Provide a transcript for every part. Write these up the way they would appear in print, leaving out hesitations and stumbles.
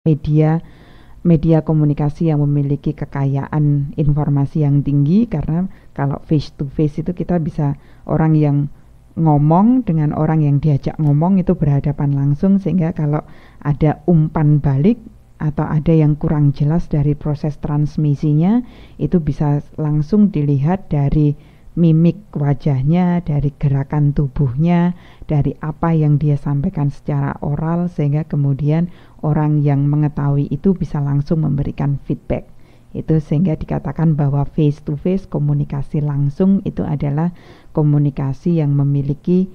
media media komunikasi yang memiliki kekayaan informasi yang tinggi, karena kalau face to face itu kita bisa orang yang ngomong dengan orang yang diajak ngomong itu berhadapan langsung, sehingga kalau ada umpan balik atau ada yang kurang jelas dari proses transmisinya itu bisa langsung dilihat dari mimik wajahnya, dari gerakan tubuhnya, dari apa yang dia sampaikan secara oral, sehingga kemudian orang yang mengetahui itu bisa langsung memberikan feedback. Itu sehingga dikatakan bahwa face to face, komunikasi langsung, itu adalah komunikasi yang memiliki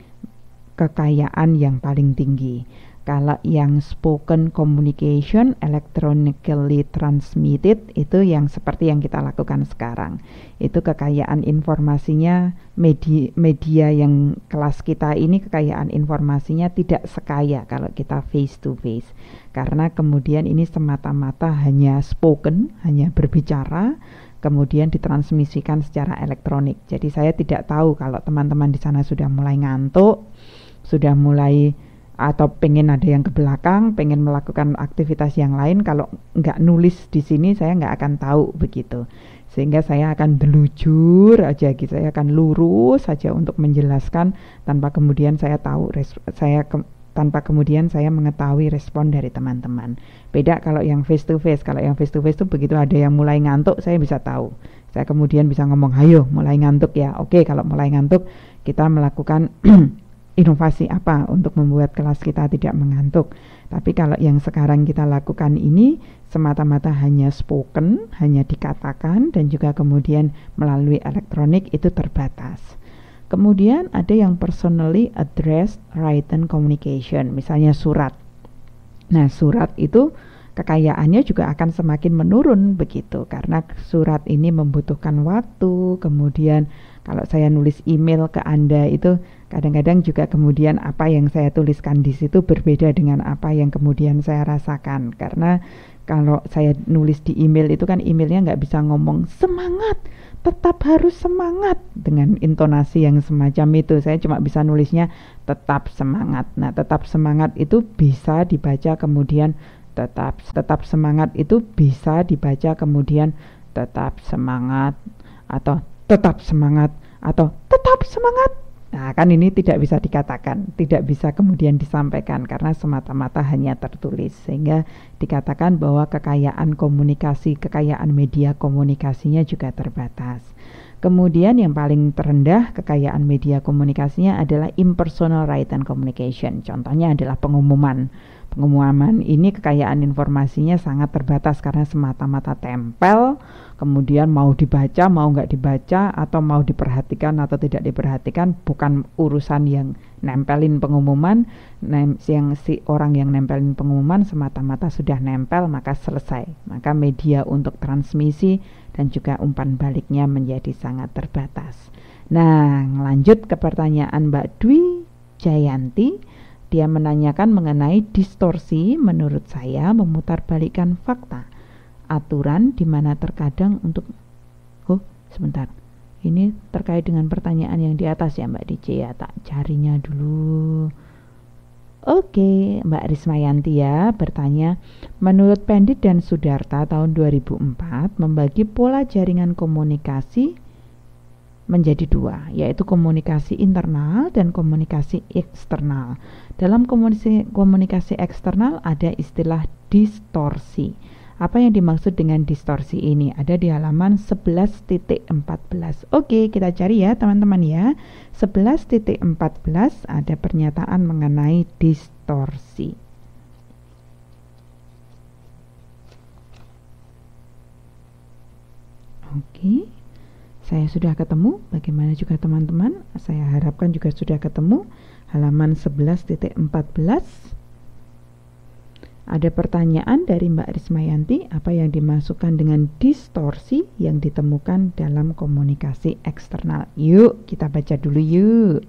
kekayaan yang paling tinggi. Kalau yang spoken communication, electronically transmitted, itu yang seperti yang kita lakukan sekarang. Itu kekayaan informasinya, media yang kelas kita ini kekayaan informasinya tidak sekaya kalau kita face to face. Karena kemudian ini semata-mata hanya spoken, hanya berbicara, kemudian ditransmisikan secara elektronik. Jadi saya tidak tahu kalau teman-teman di sana sudah mulai ngantuk, sudah mulai atau pengen ada yang ke belakang, pengen melakukan aktivitas yang lain. Kalau nggak nulis di sini saya nggak akan tahu begitu, sehingga saya akan delujur aja gitu, saya akan lurus saja untuk menjelaskan tanpa kemudian saya tahu tanpa kemudian saya mengetahui respon dari teman-teman. Beda kalau yang face to face. Kalau yang face to face itu begitu ada yang mulai ngantuk saya bisa tahu, saya kemudian bisa ngomong, hayo mulai ngantuk ya, oke, kalau mulai ngantuk kita melakukan inovasi apa untuk membuat kelas kita tidak mengantuk. Tapi kalau yang sekarang kita lakukan ini semata-mata hanya spoken, hanya dikatakan, dan juga kemudian melalui elektronik, itu terbatas. Kemudian ada yang personally addressed written communication, misalnya surat. Nah, surat itu kekayaannya juga akan semakin menurun begitu, karena surat ini membutuhkan waktu. Kemudian kalau saya nulis email ke Anda itu kadang-kadang juga kemudian apa yang saya tuliskan di situ berbeda dengan apa yang kemudian saya rasakan. Karena kalau saya nulis di email itu kan emailnya nggak bisa ngomong semangat, tetap harus semangat dengan intonasi yang semacam itu. Saya cuma bisa nulisnya tetap semangat. Nah, tetap semangat itu bisa dibaca kemudian tetap semangat itu bisa dibaca kemudian tetap semangat atau tetap semangat atau tetap semangat. Nah, kan ini tidak bisa dikatakan, tidak bisa kemudian disampaikan karena semata-mata hanya tertulis, sehingga dikatakan bahwa kekayaan komunikasi, kekayaan media komunikasinya juga terbatas. Kemudian yang paling terendah kekayaan media komunikasinya adalah impersonal written communication. Contohnya adalah pengumuman. Pengumuman ini kekayaan informasinya sangat terbatas karena semata-mata tempel, kemudian mau dibaca, mau nggak dibaca, atau mau diperhatikan atau tidak diperhatikan, bukan urusan yang nempelin pengumuman. Yang si orang yang nempelin pengumuman semata-mata sudah nempel, maka selesai. Maka media untuk transmisi dan juga umpan baliknya menjadi sangat terbatas. Nah, lanjut ke pertanyaan Mbak Dwi Jayanti. Dia menanyakan mengenai distorsi. Menurut saya memutarbalikkan fakta, aturan di mana terkadang untuk sebentar, ini terkait dengan pertanyaan yang di atas ya Mbak DJ ya, tak carinya dulu. Oke, Mbak Rismayanti ya bertanya, menurut Pendit dan Sudarta tahun 2004 membagi pola jaringan komunikasi menjadi dua, yaitu komunikasi internal dan komunikasi eksternal. Dalam komunikasi eksternal ada istilah distorsi. Apa yang dimaksud dengan distorsi ini? Ada di halaman 11.14. Oke, kita cari ya teman-teman ya. 11.14 ada pernyataan mengenai distorsi. Oke. Saya sudah ketemu, bagaimana juga teman-teman? Saya harapkan juga sudah ketemu. Halaman 11.14. Ada pertanyaan dari Mbak Rismayanti, apa yang dimasukkan dengan distorsi yang ditemukan dalam komunikasi eksternal? Yuk, kita baca dulu yuk.